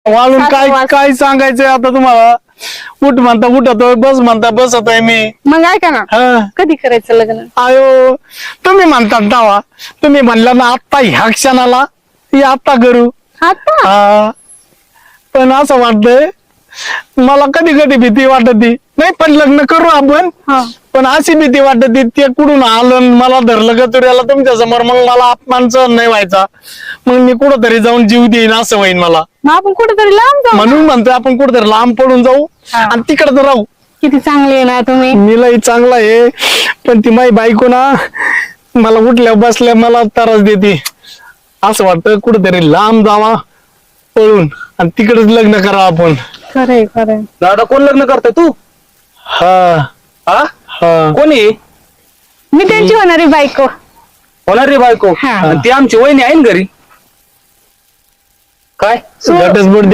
वाळून काय सासरवास. काय सांगायचंय आता तुम्हाला. उठ म्हणता उठतोय, बस म्हणता बसतोय मी. मग ऐका ना, हा. कधी करायचं लग्न? आयो तुम्ही म्हणतात दावा, तुम्ही म्हणलं ना आत्ता ह्या क्षणाला ती आत्ता करू. आता हा पण असं वाटतंय मला, कधी कधी भीती वाटती. नाही पण लग्न करू आपण, हा. पण अशी भीती वाटती ते कुठून आलं आणि मला धरलं का तुऱ्याला तुमच्या समोर, मग मला अपमान सहन नाही व्हायचा. मग मी कुठंतरी जाऊन जीव देईन असं होईन मला. मग आपण कुठेतरी लांब जाऊ. म्हणून म्हणतोय आपण कुठेतरी लांब पडून जाऊ हा. आणि तिकडे राहू. किती चांगले आहे ना तुम्ही. मीलाही चांगला आहे, पण ती माझी बायको ना मला उठल्या बसल्या मला त्रास देते. असं वाटतं कुठेतरी लांब जावा पळून आणि तिकडेच लग्न करा आपण. खरंय खरंय. दादा कोण लग्न करतोय तू? हा हा हा. कोणी मी त्यांची होणारी बायको. होणार रे बायको? हा. आणि ती आमची वहिनी आहे ना घरी. काय घटस्फोट